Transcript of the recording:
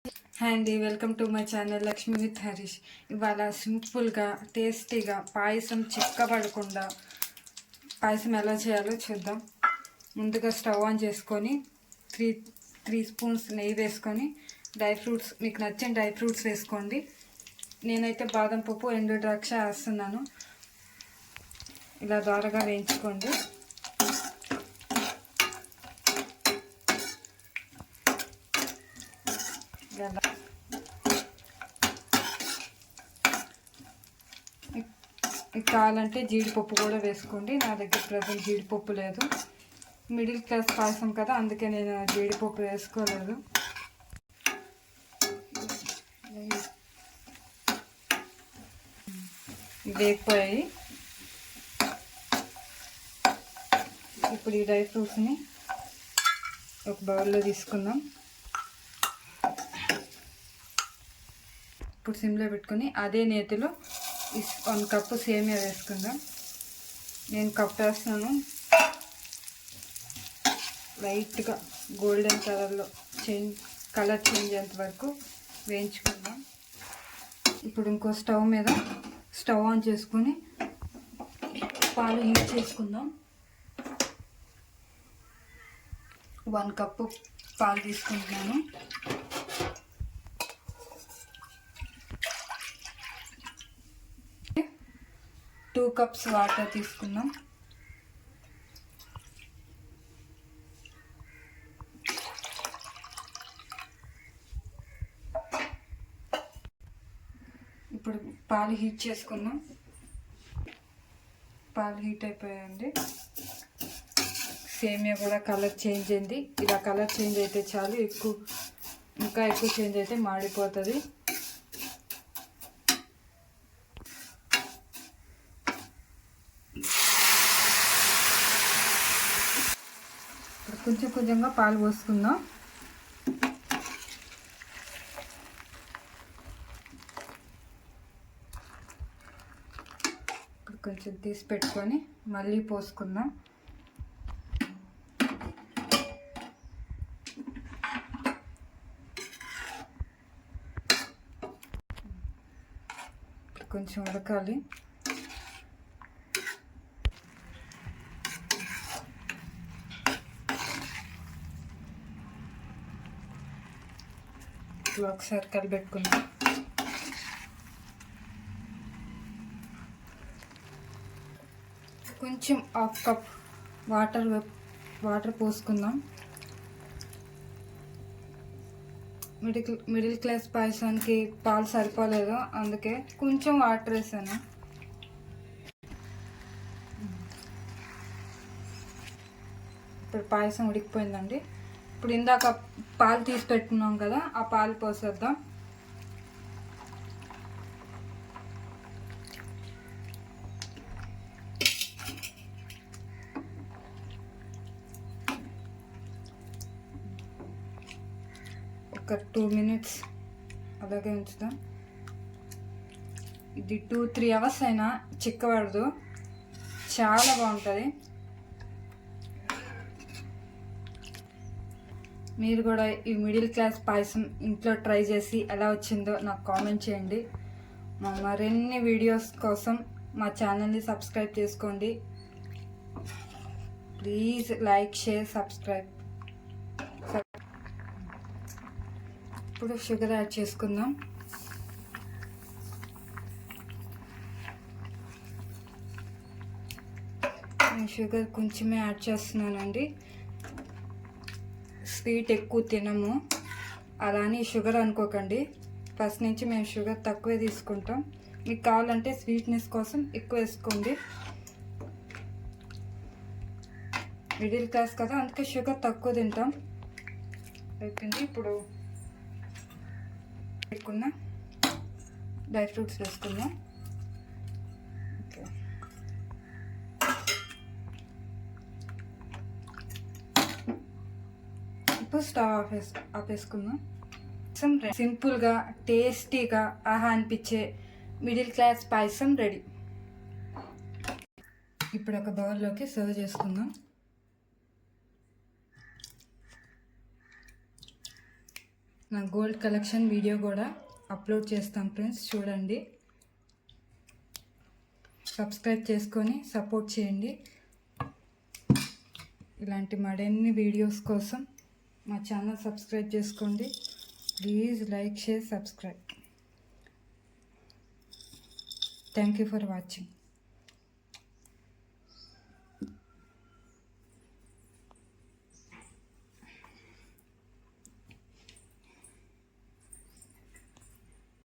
Hi అండి, welcome to my channel Lakshmi with Harish. ఇవాళ సింపుల్గా టేస్టీగా పాయసం చిక్కబడకుండా పాయసం ఎలా చేయాలో చూద్దాం. ముందుగా స్టవ్ ఆన్ చేసుకొని త్రీ స్పూన్స్ నెయ్యి వేసుకొని డ్రై ఫ్రూట్స్, మీకు నచ్చిన డ్రై ఫ్రూట్స్ వేసుకోండి. నేనైతే బాదం పప్పు, ఎండు ద్రాక్ష వేస్తున్నాను. ఇలా ద్వారగా వేయించుకోండి. కావాలంటే జీడిపప్పు కూడా వేసుకోండి. నా దగ్గర ప్రజెంట్ జీడిపప్పు లేదు. మిడిల్ క్లాస్ పాయసం కదా, అందుకే నేను జీడిపప్పు వేసుకోలేదు. వేగిపోయాయి. ఇప్పుడు ఈ డ్రై ఫ్రూట్స్ని ఒక బౌల్లో తీసుకుందాం. ఇప్పుడు సిమ్లో పెట్టుకొని అదే నేతిలో 1 కప్పు సేమియా వేసుకుందాం. నేను కప్ వేస్తున్నాను. లైట్గా గోల్డెన్ కలర్లో కలర్ చేంజ్ అయ్యేంత వరకు వేయించుకుందాం. ఇప్పుడు ఇంకో స్టవ్ ఆన్ చేసుకొని పాలు హీట్ చేసుకుందాం. 1 కప్పు పాలు తీసుకుంటున్నాను. 2 కప్స్ వాటర్ తీసుకుందాం. ఇప్పుడు పాలు హీట్ చేసుకుందాం. పాలు హీట్ అయిపోయాయండి. సేమియా కూడా కలర్ చేంజ్ అయింది. ఇలా కలర్ చేంజ్ అయితే చాలు, ఇంకా ఎక్కువ చేంజ్ అయితే మాడిపోతుంది. కొంచెం కొంచెంగా పాలు పోసుకుందాం. ఇప్పుడు కొంచెం తీసి పెట్టుకొని మళ్ళీ పోసుకుందాం. ఇప్పుడు కొంచెం ఉడకాలి. ఒకసారి కలిపెట్టుకుందాం. కొంచెం 1/2 కప్ వాటర్ పోసుకుందాం. మిడిల్ క్లాస్ పాయసానికి పాలు సరిపోలేదు, అందుకే కొంచెం వాటర్ వేసాను. ఇప్పుడు పాయసం ఉడికిపోయిందండి. ఇప్పుడు ఇందాక పాలు తీసి పెట్టుకున్నాం కదా, ఆ పాలు పోసేద్దాం. ఒక 2 మినిట్స్ అలాగే ఉంచుదాం. ఇది 2-3 అవర్స్ అయినా చిక్కబడదు, చాలా బాగుంటుంది. మీరు కూడా ఈ మిడిల్ క్లాస్ పాయసం ఇంట్లో ట్రై చేసి ఎలా వచ్చిందో నాకు కామెంట్ చేయండి. మరిన్ని వీడియోస్ కోసం మా ఛానల్ని సబ్స్క్రైబ్ చేసుకోండి. Please like, share, subscribe. ఇప్పుడు షుగర్ యాడ్ చేసుకుందాం. నేను షుగర్ కొంచెమే యాడ్ చేస్తున్నానండి. స్వీట్ ఎక్కువ తినము, అలానే షుగర్ అనుకోకండి. ఫస్ట్ నుంచి మేము షుగర్ తక్కువే తీసుకుంటాం. మీకు కావాలంటే స్వీట్నెస్ కోసం ఎక్కువ వేసుకోండి. మిడిల్ క్లాస్ కదా, అందుకే షుగర్ తక్కువ తింటాం. అయిపోయింది. ఇప్పుడు పెట్టుకున్న డ్రై ఫ్రూట్స్ వేసుకుందాం. ఓకే, ఇప్పుడు స్టవ్ ఆపేసుకుందాం. సింపుల్గా టేస్టీగా ఆహా అనిపించే మిడిల్ క్లాస్ పాయసం రెడీ. ఇప్పుడు ఒక బౌల్లోకి సర్వ్ చేసుకుందాం. నా గోల్డ్ కలెక్షన్ వీడియో కూడా అప్లోడ్ చేస్తాం ఫ్రెండ్స్, చూడండి. సబ్స్క్రైబ్ చేసుకొని సపోర్ట్ చేయండి. ఇలాంటి మరిన్ని వీడియోస్ కోసం మా ఛానల్ సబ్స్క్రైబ్ చేసుకోండి. Please like, share, subscribe. Thank you for watching.